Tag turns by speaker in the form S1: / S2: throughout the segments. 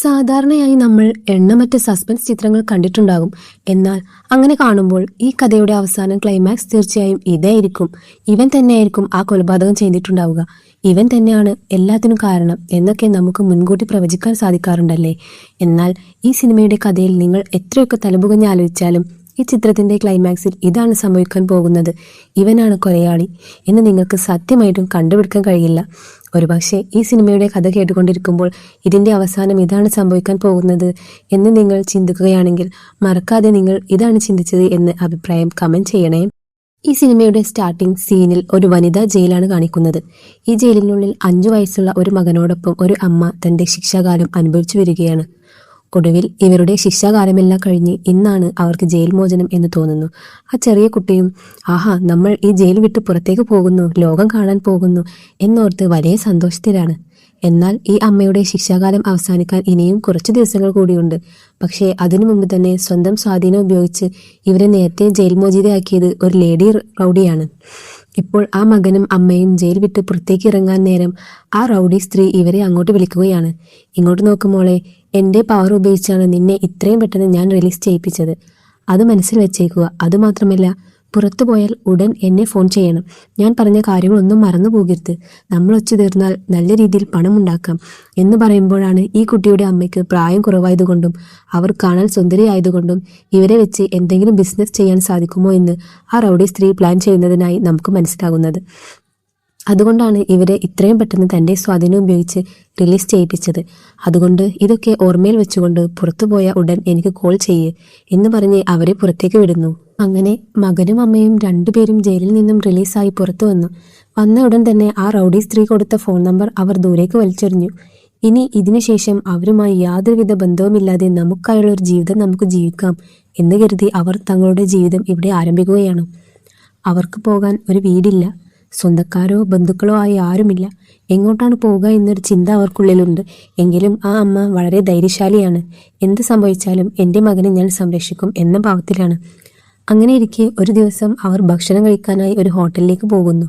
S1: സാധാരണയായി നമ്മൾ എണ്ണമറ്റ സസ്പെൻസ് ചിത്രങ്ങൾ കണ്ടിട്ടുണ്ടാകും. എന്നാൽ അങ്ങനെ കാണുമ്പോൾ ഈ കഥയുടെ അവസാനം ക്ലൈമാക്സ് തീർച്ചയായും ഇതായിരിക്കും. ഇവൻ തന്നെയായിരിക്കും ആ കൊലപാതകം ചെയ്തിട്ടുണ്ടാവുക. ഇവൻ തന്നെയാണ് എല്ലാത്തിനും കാരണം എന്നൊക്കെ നമുക്ക് മുൻകൂട്ടി പ്രവചിക്കാൻ സാധിക്കാറുണ്ടല്ലേ. എന്നാൽ ഈ സിനിമയുടെ കഥയിൽ നിങ്ങൾ എത്രയൊക്കെ തലപുകഞ്ഞ് ആലോചിച്ചാലും ഈ ചിത്രത്തിന്റെ ക്ലൈമാക്സിൽ ഇതാണ് സംഭവിക്കാൻ പോകുന്നത്, ഇവനാണ് കൊലയാളി എന്ന് നിങ്ങൾക്ക് സത്യമായിട്ടും കണ്ടുപിടിക്കാൻ കഴിയില്ല. ഒരുപക്ഷെ ഈ സിനിമയുടെ കഥ കേട്ടുകൊണ്ടിരിക്കുമ്പോൾ ഇതിന്റെ അവസാനം ഇതാണ് സംഭവിക്കാൻ പോകുന്നത് എന്ന് നിങ്ങൾ ചിന്തിക്കുകയാണെങ്കിൽ മറക്കാതെ നിങ്ങൾ ഇതാണ് ചിന്തിച്ചത് എന്ന് അഭിപ്രായം കമന്റ് ചെയ്യണേ. ഈ സിനിമയുടെ സ്റ്റാർട്ടിംഗ് സീനിൽ ഒരു വനിതാ ജയിലാണ് കാണിക്കുന്നത്. ഈ ജയിലിനുള്ളിൽ 5 വയസ്സുള്ള ഒരു മകനോടൊപ്പം ഒരു അമ്മ തന്റെ ശിക്ഷാകാലം അനുഭവിച്ചു വരികയാണ്. ഒടുവിൽ ഇവരുടെ ശിക്ഷാകാലമെല്ലാം കഴിഞ്ഞ് ഇന്നാണ് അവർക്ക് ജയിൽ മോചനം എന്ന് തോന്നുന്നു. ആ ചെറിയ കുട്ടിയും ആഹാ, നമ്മൾ ഈ ജയിൽ വിട്ട് പുറത്തേക്ക് പോകുന്നു, ലോകം കാണാൻ പോകുന്നു എന്നോർത്ത് വലിയ സന്തോഷത്തിലാണ്. എന്നാൽ ഈ അമ്മയുടെ ശിക്ഷാകാലം അവസാനിക്കാൻ ഇനിയും കുറച്ചു ദിവസങ്ങൾ കൂടിയുണ്ട്. പക്ഷേ അതിനു മുമ്പ് തന്നെ സ്വന്തം സ്വാധീനം ഉപയോഗിച്ച് ഇവരെ നേരത്തെ ജയിൽ മോചിതയാക്കിയത് ഒരു ലേഡി റൗഡിയാണ്. ഇപ്പോൾ ആ മകനും അമ്മയും ജയിൽ വിട്ട് പുറത്തേക്ക് ഇറങ്ങാൻ നേരം ആ റൗഡി സ്ത്രീ ഇവരെ അങ്ങോട്ട് വിളിക്കുകയാണ്. ഇങ്ങോട്ട് നോക്കുമോളെ, എൻ്റെ പവർ ഉപയോഗിച്ചാണ് നിന്നെ ഇത്രയും പെട്ടെന്ന് ഞാൻ റിലീസ് ചെയ്യിപ്പിച്ചത്. അത് മനസ്സിൽ വെച്ചേക്കുക. അതുമാത്രമല്ല, പുറത്തു പോയാൽ ഉടൻ എന്നെ ഫോൺ ചെയ്യണം. ഞാൻ പറഞ്ഞ കാര്യങ്ങളൊന്നും മറന്നു പോകരുത്. നമ്മൾ ഒച്ചു തീർന്നാൽ നല്ല രീതിയിൽ പണം ഉണ്ടാക്കാം എന്ന് പറയുമ്പോഴാണ് ഈ കുട്ടിയുടെ അമ്മയ്ക്ക് പ്രായം കുറവായതുകൊണ്ടും അവർ കാണാൻ സുന്ദരിയായതുകൊണ്ടും ഇവരെ വെച്ച് എന്തെങ്കിലും ബിസിനസ് ചെയ്യാൻ സാധിക്കുമോ എന്ന് ആ റൗഡി സ്ത്രീ പ്ലാൻ ചെയ്യുന്നതിനായി നമുക്ക് മനസ്സിലാകുന്നത്. അതുകൊണ്ടാണ് ഇവരെ ഇത്രയും പെട്ടെന്ന് തൻ്റെ സ്വാധീനം ഉപയോഗിച്ച് റിലീസ് ചെയ്യിപ്പിച്ചത്. അതുകൊണ്ട് ഇതൊക്കെ ഓർമ്മയിൽ വെച്ചുകൊണ്ട് പുറത്തുപോയ ഉടൻ എനിക്ക് കോൾ ചെയ്യ് എന്ന് പറഞ്ഞ് അവരെ പുറത്തേക്ക് വിടുന്നു. അങ്ങനെ മകനും അമ്മയും രണ്ടുപേരും ജയിലിൽ നിന്നും റിലീസായി പുറത്തു വന്നു. വന്ന ഉടൻ തന്നെ ആ റൗഡി സ്ത്രീ കൊടുത്ത ഫോൺ നമ്പർ അവർ ദൂരേക്ക് വലിച്ചെറിഞ്ഞു. ഇനി ഇതിനുശേഷം അവരുമായി യാതൊരുവിധ ബന്ധവുമില്ലാതെ നമുക്കായുള്ള ഒരു ജീവിതം നമുക്ക് ജീവിക്കാം എന്ന് കരുതി അവർ തങ്ങളുടെ ജീവിതം ഇവിടെ ആരംഭിക്കുകയാണ്. അവർക്ക് പോകാൻ ഒരു വീടില്ല, സ്വന്തക്കാരോ ബന്ധുക്കളോ ആയി ആരുമില്ല. എങ്ങോട്ടാണ് പോവുക എന്നൊരു ചിന്ത അവർക്കുള്ളിലുണ്ട്. എങ്കിലും ആ അമ്മ വളരെ ധൈര്യശാലിയാണ്. എന്ത് സംഭവിച്ചാലും എൻ്റെ മകനെ ഞാൻ സംരക്ഷിക്കും എന്ന ഭാവത്തിലാണ്. അങ്ങനെ ഇരിക്കെ ഒരു ദിവസം അവർ ഭക്ഷണം കഴിക്കാനായി ഒരു ഹോട്ടലിലേക്ക് പോകുന്നു.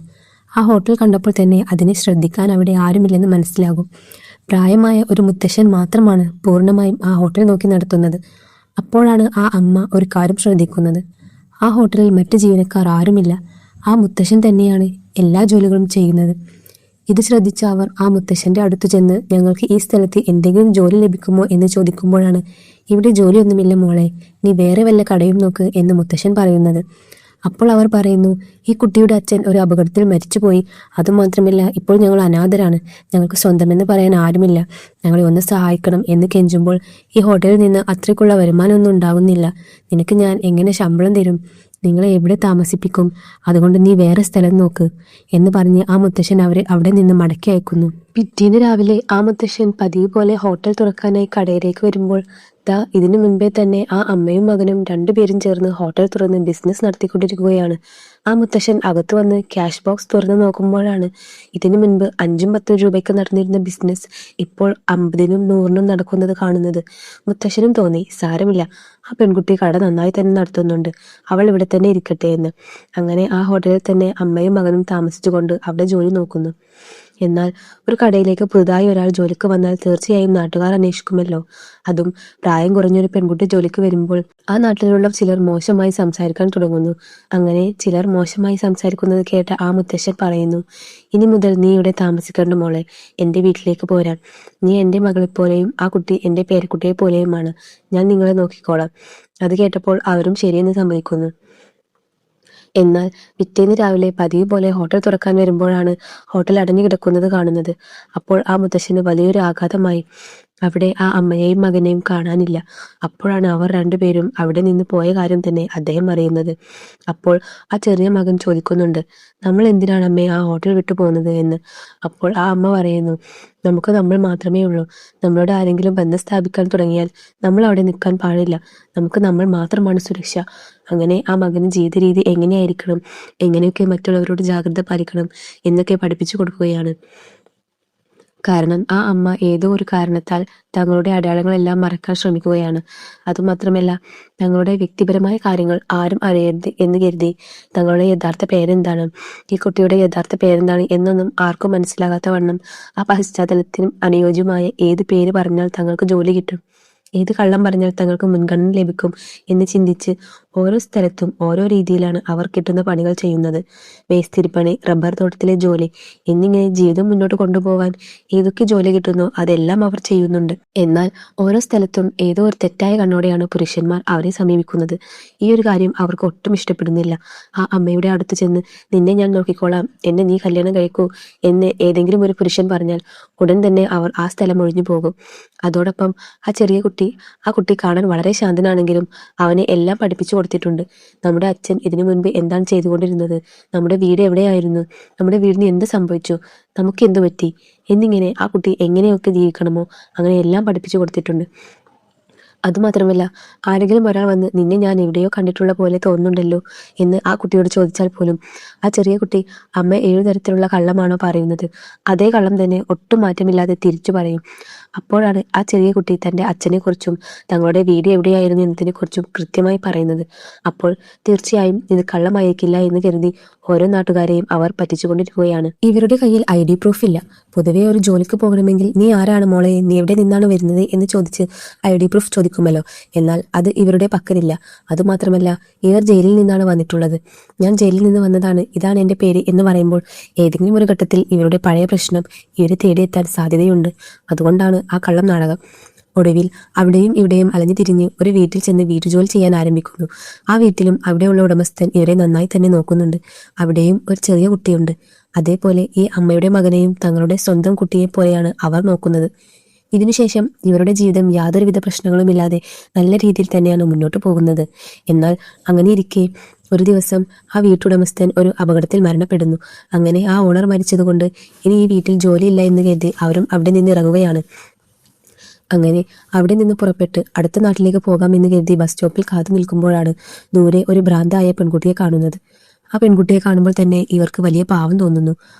S1: ആ ഹോട്ടൽ കണ്ടപ്പോൾ തന്നെ അതിനെ ശ്രദ്ധിക്കാൻ അവിടെ ആരുമില്ലെന്ന് മനസ്സിലാകും. പ്രായമായ ഒരു മുത്തശ്ശൻ മാത്രമാണ് പൂർണ്ണമായും ആ ഹോട്ടൽ നോക്കി നടത്തുന്നത്. അപ്പോഴാണ് ആ അമ്മ ഒരു കാര്യം ശ്രദ്ധിക്കുന്നത്. ആ ഹോട്ടലിൽ മറ്റ് ജീവനക്കാർ ആരുമില്ല. ആ മുത്തശ്ശൻ തന്നെയാണ് എല്ലാ ജോലികളും ചെയ്യുന്നത്. ഇത് ശ്രദ്ധിച്ച അവർ ആ മുത്തശ്ശന്റെ അടുത്ത് ചെന്ന് ഞങ്ങൾക്ക് ഈ സ്ഥലത്ത് എന്തെങ്കിലും ജോലി ലഭിക്കുമോ എന്ന് ചോദിക്കുമ്പോഴാണ് ഇവിടെ ജോലിയൊന്നുമില്ല മോളെ, നീ വേറെ വല്ല കടയും നോക്ക് എന്ന് മുത്തശ്ശൻ പറയുന്നത്. അപ്പോൾ അവർ പറയുന്നു, ഈ കുട്ടിയുടെ അച്ഛൻ ഒരു അപകടത്തിൽ മരിച്ചുപോയി. അതുമാത്രമല്ല, ഇപ്പോൾ ഞങ്ങൾ അനാഥരാണ്, ഞങ്ങൾക്ക് സ്വന്തമെന്ന് പറയാൻ ആരുമില്ല, ഞങ്ങളെ ഒന്ന് സഹായിക്കണം എന്ന് കെഞ്ചുമ്പോൾ ഈ ഹോട്ടലിൽ നിന്ന് അത്രയ്ക്കുള്ള വരുമാനമൊന്നും ഉണ്ടാകുന്നില്ല. നിനക്ക് ഞാൻ എങ്ങനെ ശമ്പളം തരും? നിങ്ങളെ എവിടെ താമസിപ്പിക്കും? അതുകൊണ്ട് നീ വേറെ സ്ഥലം നോക്ക് എന്ന് പറഞ്ഞ് ആ മുത്തശ്ശൻ അവരെ അവിടെ നിന്ന് മടക്കി അയക്കുന്നു. പിറ്റേന്ന് രാവിലെ ആ മുത്തശ്ശൻ പതിവ് പോലെ ഹോട്ടൽ തുറക്കാനായി കടയിലേക്ക് വരുമ്പോൾ ഇതിനു മുൻപേ തന്നെ ആ അമ്മയും മകനും രണ്ടുപേരും ചേർന്ന് ഹോട്ടൽ തുറന്ന് ബിസിനസ് നടത്തിക്കൊണ്ടിരിക്കുകയാണ്. ആ മുത്തശ്ശൻ അകത്തു വന്ന് ക്യാഷ് ബോക്സ് തുറന്ന് നോക്കുമ്പോഴാണ് ഇതിനു മുൻപ് 5-10 രൂപയ്ക്ക് നടന്നിരുന്ന ബിസിനസ് ഇപ്പോൾ 50-നും 100-നും നടക്കുന്നത് കാണുന്നത്. മുത്തശ്ശനും തോന്നി, സാരമില്ല, ആ പെൺകുട്ടി കട നന്നായി തന്നെ നടത്തുന്നുണ്ട്, അവൾ ഇവിടെ തന്നെ ഇരിക്കട്ടെ എന്ന്. അങ്ങനെ ആ ഹോട്ടലിൽ തന്നെ അമ്മയും മകനും താമസിച്ചുകൊണ്ട് അവിടെ ജോലി നോക്കുന്നു. എന്നാൽ ഒരു കടയിലേക്ക് പുതുതായി ഒരാൾ ജോലിക്ക് വന്നാൽ തീർച്ചയായും നാട്ടുകാർ അന്വേഷിക്കുമല്ലോ. അതും പ്രായം കുറഞ്ഞൊരു പെൺകുട്ടി ജോലിക്ക് വരുമ്പോൾ ആ നാട്ടിലുള്ള ചിലർ മോശമായി സംസാരിക്കാൻ തുടങ്ങുന്നു. അങ്ങനെ ചിലർ മോശമായി സംസാരിക്കുന്നത് കേട്ട ആ മുത്തശ്ശൻ പറയുന്നു, ഇനി മുതൽ നീ ഇവിടെ താമസിക്കേണ്ട മോളെ, എൻ്റെ വീട്ടിലേക്ക് പോരാൻ. നീ എൻ്റെ മകളെപ്പോലെയും ആ കുട്ടി എൻ്റെ പേരക്കുട്ടിയെ പോലെയുമാണ്. ഞാൻ നിങ്ങളെ നോക്കിക്കോളാം. അത് കേട്ടപ്പോൾ അവരും ശരിയെന്ന് സമ്മതിക്കുന്നു. എന്നാൽ പിറ്റേന്ന് രാവിലെ പതിവ് പോലെ ഹോട്ടൽ തുറക്കാൻ വരുമ്പോഴാണ് ഹോട്ടൽ അടഞ്ഞു കിടക്കുന്നത് കാണുന്നത്. അപ്പോൾ ആ മുത്തശ്ശന് വലിയൊരു ആഘാതമായി. അവിടെ ആ അമ്മയെയും മകനെയും കാണാനില്ല. അപ്പോഴാണ് അവർ രണ്ടുപേരും അവിടെ നിന്ന് പോയ കാര്യം തന്നെ അദ്ദേഹം അറിയുന്നത്. അപ്പോൾ ആ ചെറിയ മകൻ ചോദിക്കുന്നുണ്ട്, നമ്മൾ എന്തിനാണ് അമ്മയെ ആ ഹോട്ടൽ വിട്ടു പോകുന്നത് എന്ന്. അപ്പോൾ ആ അമ്മ പറയുന്നു, നമുക്ക് നമ്മൾ മാത്രമേ ഉള്ളൂ. നമ്മളോട് ആരെങ്കിലും ബന്ധം സ്ഥാപിക്കാൻ തുടങ്ങിയാൽ നമ്മൾ അവിടെ നിൽക്കാൻ പാടില്ല. നമുക്ക് നമ്മൾ മാത്രമാണ് സുരക്ഷ. അങ്ങനെ ആ മകന് ജീവിത രീതി എങ്ങനെയായിരിക്കണം, എങ്ങനെയൊക്കെ മറ്റുള്ളവരോട് ജാഗ്രത പാലിക്കണം എന്നൊക്കെ പഠിപ്പിച്ചു കൊടുക്കുകയാണ്. കാരണം ആ അമ്മ ഏതോ ഒരു കാരണത്താൽ തങ്ങളുടെ അടയാളങ്ങളെല്ലാം മറക്കാൻ ശ്രമിക്കുകയാണ്. അതുമാത്രമല്ല, തങ്ങളുടെ വ്യക്തിപരമായ കാര്യങ്ങൾ ആരും അറിയരുത് എന്ന് കരുതി തങ്ങളുടെ യഥാർത്ഥ പേരെന്താണ്, ഈ കുട്ടിയുടെ യഥാർത്ഥ പേരെന്താണ് എന്നൊന്നും ആർക്കും മനസ്സിലാകാത്ത വണ്ണം ആ പശ്ചാത്തലത്തിനും അനുയോജ്യമായ ഏത് പേര് പറഞ്ഞാൽ തങ്ങൾക്ക് ജോലി കിട്ടും, ഏത് കള്ളം പറഞ്ഞാൽ തങ്ങൾക്ക് മുൻഗണന ലഭിക്കും എന്ന് ചിന്തിച്ച് ഓരോ സ്ഥലത്തും ഓരോ രീതിയിലാണ് അവർ കിട്ടുന്ന പണികൾ ചെയ്യുന്നത്. മേസ്തിരിപ്പണി, റബ്ബർ തോട്ടത്തിലെ ജോലി എന്നിങ്ങനെ ജീവിതം മുന്നോട്ട് കൊണ്ടുപോകാൻ ഏതൊക്കെ ജോലി കിട്ടുന്നോ അതെല്ലാം അവർ ചെയ്യുന്നുണ്ട്. എന്നാൽ ഓരോ സ്ഥലത്തും ഏതോ ഒരു തെറ്റായ കണ്ണോടെയാണ് പുരുഷന്മാർ അവരെ സമീപിക്കുന്നത്. ഈ ഒരു കാര്യം അവർക്ക് ഒട്ടും ഇഷ്ടപ്പെടുന്നില്ല. ആ അമ്മയുടെ അടുത്ത് ചെന്ന് നിന്നെ ഞാൻ നോക്കിക്കോളാം, എന്നെ നീ കല്യാണം കഴിക്കൂ എന്ന് ഏതെങ്കിലും ഒരു പുരുഷൻ പറഞ്ഞാൽ ഉടൻ തന്നെ അവർ ആ സ്ഥലം ഒഴിഞ്ഞു പോകും. അതോടൊപ്പം ആ കുട്ടി കാണാൻ വളരെ ശാന്തനാണെങ്കിലും അവനെ എല്ലാം പഠിപ്പിച്ചു കൊടുത്തിട്ടുണ്ട്. നമ്മുടെ അച്ഛൻ ഇതിനു മുൻപ് എന്താണ് ചെയ്തുകൊണ്ടിരുന്നത്, നമ്മുടെ വീട് എവിടെയായിരുന്നു, നമ്മുടെ വീടിന് എന്ത് സംഭവിച്ചു, നമുക്ക് എന്തു പറ്റി എന്നിങ്ങനെ ആ കുട്ടി എങ്ങനെയൊക്കെ ജീവിക്കണമോ അങ്ങനെ എല്ലാം പഠിപ്പിച്ചു കൊടുത്തിട്ടുണ്ട്. അതുമാത്രമല്ല, ആരെങ്കിലും ഒരാൾ വന്ന് നിന്നെ ഞാൻ എവിടെയോ കണ്ടിട്ടുള്ള പോലെ തോന്നുന്നുണ്ടല്ലോ എന്ന് ആ കുട്ടിയോട് ചോദിച്ചാൽ പോലും ആ ചെറിയ കുട്ടി അമ്മ ഏഴു തരത്തിലുള്ള കള്ളമാണോ പറയുന്നത്, അതേ കള്ളം തന്നെ ഒട്ടും മാറ്റമില്ലാതെ തിരിച്ചു പറയും. അപ്പോഴാണ് ആ ചെറിയ കുട്ടി തൻ്റെ അച്ഛനെക്കുറിച്ചും തങ്ങളുടെ വീട് എവിടെയായിരുന്നു എന്നതിനെക്കുറിച്ചും കൃത്യമായി പറയുന്നത്. അപ്പോൾ തീർച്ചയായും ഇത് കള്ളമായിരിക്കില്ല എന്ന് കരുതി ഓരോ നാട്ടുകാരെയും അവർ പറ്റിച്ചുകൊണ്ടിരിക്കുകയാണ്. ഇവരുടെ കയ്യിൽ ID പ്രൂഫ് ഇല്ല. പൊതുവെ ഒരു ജോലിക്ക് പോകണമെങ്കിൽ നീ ആരാണ് മോളെ, നീ എവിടെ നിന്നാണ് വരുന്നത് എന്ന് ചോദിച്ച് ID പ്രൂഫ് ചോദിക്കുമല്ലോ. എന്നാൽ അത് ഇവരുടെ പക്കലില്ല. അതുമാത്രമല്ല, ഇവർ ജയിലിൽ നിന്നാണ് വന്നിട്ടുള്ളത്. ഞാൻ ജയിലിൽ നിന്ന് വന്നതാണ്, ഇതാണ് എൻ്റെ പേര് എന്ന് പറയുമ്പോൾ ഏതെങ്കിലും ഒരു ഘട്ടത്തിൽ ഇവരുടെ പഴയ പ്രശ്നം ഇവരെ തേടിയെത്താൻ സാധ്യതയുണ്ട്. അതുകൊണ്ടാണ് ആ കള്ളം നാടകം. ഒടുവിൽ അവിടെയും ഇവിടെയും അലഞ്ഞു തിരിഞ്ഞ് ഒരു വീട്ടിൽ ചെന്ന് വീട്ടുജോലി ചെയ്യാൻ ആരംഭിക്കുന്നു. ആ വീട്ടിലും അവിടെയുള്ള ഉടമസ്ഥൻ ഇവരെ നന്നായി തന്നെ നോക്കുന്നുണ്ട്. അവിടെയും ഒരു ചെറിയ കുട്ടിയുണ്ട്. അതേപോലെ ഈ അമ്മയുടെ മകനെയും തങ്ങളുടെ സ്വന്തം കുട്ടിയെ പോലെയാണ് അവർ നോക്കുന്നത്. ഇതിനുശേഷം ഇവരുടെ ജീവിതം യാതൊരുവിധ പ്രശ്നങ്ങളുമില്ലാതെ നല്ല രീതിയിൽ തന്നെയാണ് മുന്നോട്ട് പോകുന്നത്. എന്നാൽ അങ്ങനെയിരിക്കെ ഒരു ദിവസം ആ വീട്ടുടമസ്ഥൻ ഒരു അപകടത്തിൽ മരണപ്പെടുന്നു. അങ്ങനെ ആ ഓണർ മരിച്ചതുകൊണ്ട് ഇനി ഈ വീട്ടിൽ ജോലിയില്ല എന്ന് കരുതി അവരും അവിടെ നിന്ന് ഇറങ്ങുകയാണ്. അങ്ങനെ അവിടെ നിന്ന് പുറപ്പെട്ട് അടുത്ത നാട്ടിലേക്ക് പോകാമെന്ന് കരുതി ബസ് സ്റ്റോപ്പിൽ കാത്തു നിൽക്കുമ്പോഴാണ് ദൂരെ ഒരു ഭ്രാന്തായ പെൺകുട്ടിയെ കാണുന്നത്. ആ പെൺകുട്ടിയെ കാണുമ്പോൾ തന്നെ ഇവർക്ക് വലിയ പാവം തോന്നുന്നു.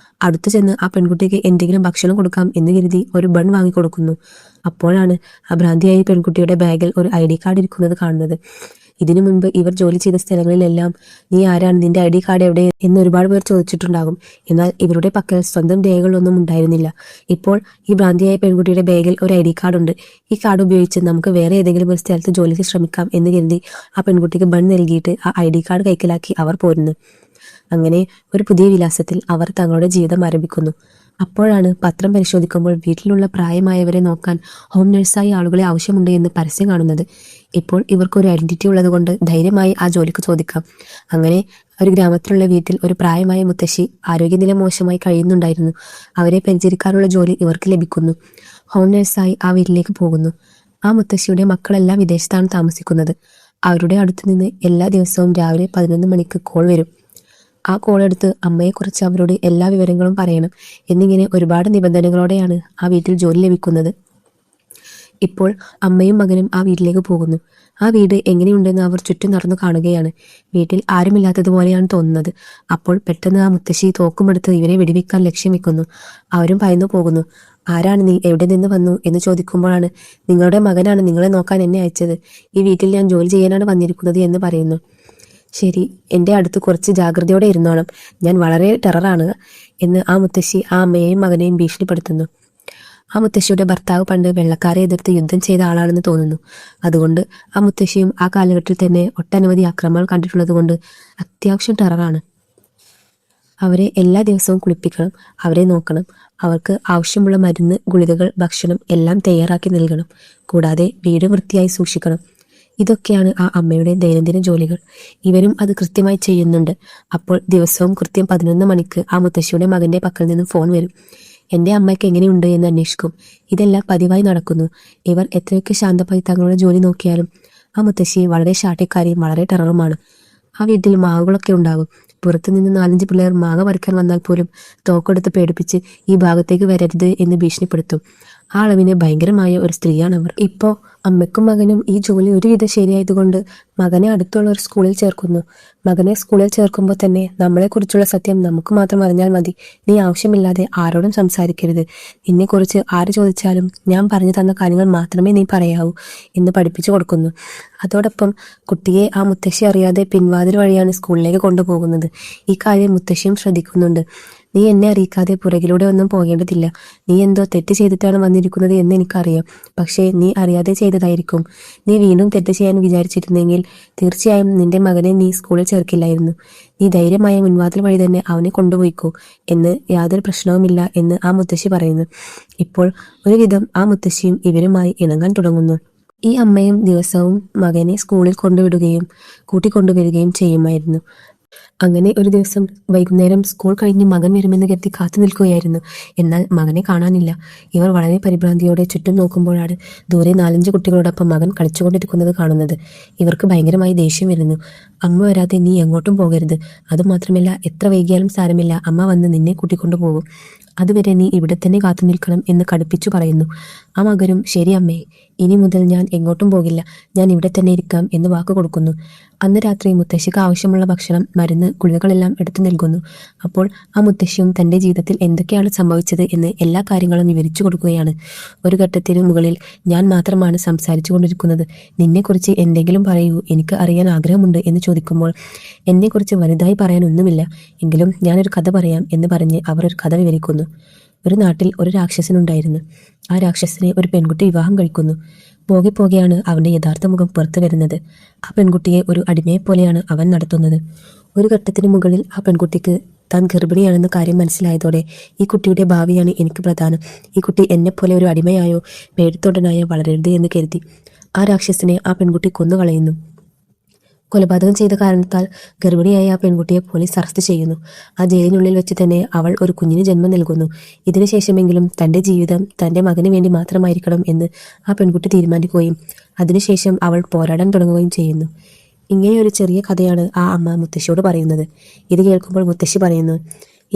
S1: അടുത്തു ചെന്ന് ആ പെൺകുട്ടിക്ക് എന്തെങ്കിലും ഭക്ഷണം കൊടുക്കാം എന്ന് കരുതി ഒരു ബൺ വാങ്ങിക്കൊടുക്കുന്നു. അപ്പോഴാണ് ആ ഭ്രാന്തിയായ പെൺകുട്ടിയുടെ ബാഗിൽ ഒരു ID കാർഡ് ഇരിക്കുന്നത് കാണുന്നത്. ഇതിനു മുൻപ് ഇവർ ജോലി ചെയ്ത സ്ഥലങ്ങളിലെല്ലാം നീ ആരാണ്, നിന്റെ ID കാർഡ് എവിടെ എന്ന് ഒരുപാട് പേർ ചോദിച്ചിട്ടുണ്ടാകും. എന്നാൽ ഇവരുടെ പക്കൽ സ്വന്തം രേഖകളൊന്നും ഉണ്ടായിരുന്നില്ല. ഇപ്പോൾ ഈ ഭ്രാന്തിയായ പെൺകുട്ടിയുടെ ബാഗിൽ ഒരു ID കാർഡ് ഉണ്ട്. ഈ കാർഡ് ഉപയോഗിച്ച് നമുക്ക് വേറെ ഏതെങ്കിലും ഒരു സ്ഥലത്ത് ജോലിക്ക് ശ്രമിക്കാം എന്ന് കരുതി ആ പെൺകുട്ടിക്ക് ബൺ നൽകിയിട്ട് ആ ID കാർഡ് കൈക്കലാക്കി അവർ പോരുന്നു. അങ്ങനെ ഒരു പുതിയ വിലാസത്തിൽ അവർ തങ്ങളുടെ ജീവിതം ആരംഭിക്കുന്നു. അപ്പോഴാണ് പത്രം പരിശോധിക്കുമ്പോൾ വീട്ടിലുള്ള പ്രായമായവരെ നോക്കാൻ ഹോം നഴ്സായി ആളുകളെ ആവശ്യമുണ്ട് എന്ന് പരസ്യം കാണുന്നത്. ഇപ്പോൾ ഇവർക്കൊരു ഐഡന്റിറ്റി ഉള്ളതുകൊണ്ട് ധൈര്യമായി ആ ജോലിക്ക് ചോദിക്കാം. അങ്ങനെ ഒരു ഗ്രാമത്തിലുള്ള വീട്ടിൽ ഒരു പ്രായമായ മുത്തശ്ശി ആരോഗ്യനില മോശമായി കഴിയുന്നുണ്ടായിരുന്നു. അവരെ പരിചരിക്കാനുള്ള ജോലി ഇവർക്ക് ലഭിക്കുന്നു. ഹോം നഴ്സായി ആ വീട്ടിലേക്ക് പോകുന്നു. ആ മുത്തശ്ശിയുടെ മക്കളെല്ലാം വിദേശത്താണ് താമസിക്കുന്നത്. അവരുടെ അടുത്തു നിന്ന് എല്ലാ ദിവസവും രാവിലെ 11 മണിക്ക് കോൾ വരും. ആ കോളെടുത്ത് അമ്മയെക്കുറിച്ച് അവരോട് എല്ലാ വിവരങ്ങളും പറയണം എന്നിങ്ങനെ ഒരുപാട് നിബന്ധനകളോടെയാണ് ആ വീട്ടിൽ ജോലി ലഭിക്കുന്നത്. ഇപ്പോൾ അമ്മയും മകനും ആ വീട്ടിലേക്ക് പോകുന്നു. ആ വീട് എങ്ങനെയുണ്ടെന്ന് അവർ ചുറ്റും നടന്നു കാണുകയാണ്. വീട്ടിൽ ആരുമില്ലാത്തതുപോലെയാണ് തോന്നുന്നത്. അപ്പോൾ പെട്ടെന്ന് ആ മുത്തശ്ശി തോക്കുമെടുത്ത് ഇവരെ വെടിവെക്കാൻ ലക്ഷ്യം വെക്കുന്നു. അവരും ഭയന്നു പോകുന്നു. ആരാണ് നീ, എവിടെ നിന്ന് വന്നു എന്ന് ചോദിക്കുമ്പോഴാണ് നിങ്ങളുടെ മകനാണ് നിങ്ങളെ നോക്കാൻ എന്നെ അയച്ചത്, ഈ വീട്ടിൽ ഞാൻ ജോലി ചെയ്യാനാണ് വന്നിരിക്കുന്നത് എന്ന് പറയുന്നു. ശരി, എൻ്റെ അടുത്ത് കുറച്ച് ജാഗ്രതയോടെ ഇരുന്നോണം, ഞാൻ വളരെ ടെററാണ് എന്ന് ആ മുത്തശ്ശി ആ അമ്മയെയും മകനെയും ഭീഷണിപ്പെടുത്തുന്നു. ആ മുത്തശ്ശിയുടെ ഭർത്താവ് പണ്ട് വെള്ളക്കാരെ എതിർത്ത് യുദ്ധം ചെയ്ത ആളാണെന്ന് തോന്നുന്നു. അതുകൊണ്ട് ആ മുത്തശ്ശിയും ആ കാലഘട്ടത്തിൽ തന്നെ ഒട്ടനവധി ആക്രമണങ്ങൾ കണ്ടിട്ടുള്ളത് കൊണ്ട് അത്യാവശ്യം ടെററാണ്. അവരെ എല്ലാ ദിവസവും കുളിപ്പിക്കണം, അവരെ നോക്കണം, അവർക്ക് ആവശ്യമുള്ള മരുന്ന്, ഗുളികകൾ, ഭക്ഷണം എല്ലാം തയ്യാറാക്കി നൽകണം. കൂടാതെ വീട് വൃത്തിയായി സൂക്ഷിക്കണം. ഇതൊക്കെയാണ് ആ അമ്മയുടെ ദൈനംദിന ജോലികൾ. ഇവരും അത് കൃത്യമായി ചെയ്യുന്നുണ്ട്. അപ്പോൾ ദിവസവും കൃത്യം 11 മണിക്ക് ആ മുത്തശ്ശിയുടെ മകന്റെ പക്കൽ നിന്നും ഫോൺ വരും. എൻ്റെ അമ്മയ്ക്ക് എങ്ങനെയുണ്ട് എന്ന് അന്വേഷിക്കും. ഇതെല്ലാം പതിവായി നടക്കുന്നു. ഇവർ എത്രയൊക്കെ ശാന്തമായി തങ്ങളുടെ ജോലി നോക്കിയാലും ആ മുത്തശ്ശി വളരെ ശാഠ്യക്കാരിയും വളരെ ടെററുമാണ്. ആ വീട്ടിൽ മാവുകളൊക്കെ ഉണ്ടാകും. പുറത്തുനിന്ന് 4-5 പിള്ളേർ മാങ്ങ പറിക്കാൻ വന്നാൽ പോലും തോക്കെടുത്ത് പേടിപ്പിച്ച് ഈ ഭാഗത്തേക്ക് വരരുത് എന്ന് ഭീഷണിപ്പെടുത്തും. ആ അളവിന് ഭയങ്കരമായ ഒരു സ്ത്രീയാണ് അവർ. ഇപ്പോൾ അമ്മയ്ക്കും മകനും ഈ ജോലി ഒരുവിധം ശരിയായതുകൊണ്ട് മകനെ അടുത്തുള്ള ഒരു സ്കൂളിൽ ചേർക്കുന്നു. മകനെ സ്കൂളിൽ ചേർക്കുമ്പോൾ തന്നെ നമ്മളെക്കുറിച്ചുള്ള സത്യം നമുക്ക് മാത്രം അറിഞ്ഞാൽ മതി. നീ ആവശ്യമില്ലാതെ ആരോടും സംസാരിക്കരുത്. നിന്നെക്കുറിച്ച് ആര് ചോദിച്ചാലും ഞാൻ പറഞ്ഞു തന്ന കാര്യങ്ങൾ മാത്രമേ നീ പറയാവൂ എന്ന് പഠിപ്പിച്ചു കൊടുക്കുന്നു. അതോടൊപ്പം കുട്ടിയെ ആ മുത്തശ്ശി അറിയാതെ പിൻവാതിൽ വഴിയാണ് സ്കൂളിലേക്ക് കൊണ്ടുപോകുന്നത്. ഈ കാര്യം മുത്തശ്ശിയും ശ്രദ്ധിക്കുന്നുണ്ട്. നീ എന്നെ അറിയിക്കാതെ പുറകിലൂടെ ഒന്നും പോകേണ്ടതില്ല. നീ എന്തോ തെറ്റ് ചെയ്തിട്ടാണ് വന്നിരിക്കുന്നത് എന്ന് എനിക്കറിയാം. പക്ഷേ നീ അറിയാതെ ചെയ്തതായിരിക്കും. നീ വീണ്ടും തെറ്റ് ചെയ്യാൻ വിചാരിച്ചിരുന്നെങ്കിൽ തീർച്ചയായും നിന്റെ മകനെ നീ സ്കൂളിൽ ചേർക്കില്ലായിരുന്നു. നീ ധൈര്യമായ മുൻവാതിൽ വഴി തന്നെ അവനെ കൊണ്ടുപോയിക്കോ എന്ന് യാതൊരു പ്രശ്നവുമില്ല എന്ന് ആ മുത്തശ്ശി പറയുന്നു. ഇപ്പോൾ ഒരുവിധം ആ മുത്തശ്ശിയും ഇവരുമായി ഇണങ്ങാൻ തുടങ്ങുന്നു. ഈ അമ്മയും ദിവസവും മകനെ സ്കൂളിൽ കൊണ്ടുവിടുകയും കൂട്ടിക്കൊണ്ടുവരികയും ചെയ്യുമായിരുന്നു. അങ്ങനെ ഒരു ദിവസം വൈകുന്നേരം സ്കൂൾ കഴിഞ്ഞ് മകൻ വരുമെന്ന് കരുതി കാത്തു നിൽക്കുകയായിരുന്നു. എന്നാൽ മകനെ കാണാനില്ല. ഇവർ വളരെ പരിഭ്രാന്തിയോടെ ചുറ്റും നോക്കുമ്പോഴാണ് ദൂരെ 4-5 കുട്ടികളോടൊപ്പം മകൻ കളിച്ചുകൊണ്ടിരിക്കുന്നത് കാണുന്നത്. ഇവർക്ക് ഭയങ്കരമായി ദേഷ്യം വരുന്നു. അമ്മ വരാതെ നീ എങ്ങോട്ടും പോകരുത്. അതുമാത്രമല്ല, എത്ര വൈകിയാലും സാരമില്ല, അമ്മ വന്ന് നിന്നെ കൂട്ടിക്കൊണ്ടു പോകും. അതുവരെ നീ ഇവിടെ തന്നെ കാത്തു നിൽക്കണം എന്ന് കടുപ്പിച്ചു പറയുന്നു. ആ മകനും ശരി അമ്മേ, ഇനി മുതൽ ഞാൻ എങ്ങോട്ടും പോകില്ല, ഞാൻ ഇവിടെ തന്നെ ഇരിക്കാം എന്ന് വാക്ക് കൊടുക്കുന്നു. അന്ന് രാത്രി മുത്തശ്ശിക്ക് ആവശ്യമുള്ള ഭക്ഷണം, മരുന്ന്, ഗുളികകളെല്ലാം എടുത്തു നൽകുന്നു. അപ്പോൾ ആ മുത്തശ്ശിയും തൻ്റെ ജീവിതത്തിൽ എന്തൊക്കെയാണ് സംഭവിച്ചത് എന്ന് എല്ലാ കാര്യങ്ങളും വിവരിച്ചു കൊടുക്കുകയാണ്. ഒരു ഘട്ടത്തിന് മുകളിൽ ഞാൻ മാത്രമാണ് സംസാരിച്ചു കൊണ്ടിരിക്കുന്നത്. നിന്നെക്കുറിച്ച് എന്തെങ്കിലും പറയൂ, എനിക്ക് അറിയാൻ ആഗ്രഹമുണ്ട് എന്ന് ചോദിക്കുമ്പോൾ എന്നെക്കുറിച്ച് വലുതായി പറയാനൊന്നുമില്ല, എങ്കിലും ഞാനൊരു കഥ പറയാം എന്ന് പറഞ്ഞ് അവർ ഒരു കഥ വിവരിക്കുന്നു. ഒരു നാട്ടിൽ ഒരു രാക്ഷസനുണ്ടായിരുന്നു. ആ രാക്ഷസനെ ഒരു പെൺകുട്ടി വിവാഹം കഴിക്കുന്നു. പോകെ പോകെയാണ് അവൻ്റെ യഥാർത്ഥ മുഖം പുറത്തു വരുന്നത്. ആ പെൺകുട്ടിയെ ഒരു അടിമയെപ്പോലെയാണ് അവൻ നടത്തുന്നത്. ഒരു ഘട്ടത്തിന് മുകളിൽ ആ പെൺകുട്ടിക്ക് താൻ ഗർഭിണിയാണെന്ന കാര്യം മനസ്സിലായതോടെ ഈ കുട്ടിയുടെ ഭാവിയാണ് എനിക്ക് പ്രധാനം, ഈ കുട്ടി എന്നെപ്പോലെ ഒരു അടിമയായോ പേടിത്തൊണ്ടനായോ വളരരുത് എന്ന് കരുതി ആ രാക്ഷസനെ ആ പെൺകുട്ടി കൊന്നുകളയുന്നു. കൊലപാതകം ചെയ്ത കാരണത്താൽ ഗർഭിണിയായ ആ പെൺകുട്ടിയെ പോലീസ് അറസ്റ്റ് ചെയ്യുന്നു. ആ ജയിലിനുള്ളിൽ വെച്ച് തന്നെ അവൾ ഒരു കുഞ്ഞിന് ജന്മം നൽകുന്നു. ഇതിനുശേഷമെങ്കിലും തൻ്റെ ജീവിതം തൻ്റെ മകന് വേണ്ടി മാത്രമായിരിക്കണം എന്ന് ആ പെൺകുട്ടി തീരുമാനിക്കുകയും അതിനുശേഷം അവൾ പോരാടാൻ തുടങ്ങുകയും ചെയ്യുന്നു. ഇങ്ങനെയൊരു ചെറിയ കഥയാണ് ആ അമ്മ മുത്തശ്ശിയോട് പറയുന്നത്. ഇത് കേൾക്കുമ്പോൾ മുത്തശ്ശി പറയുന്നു,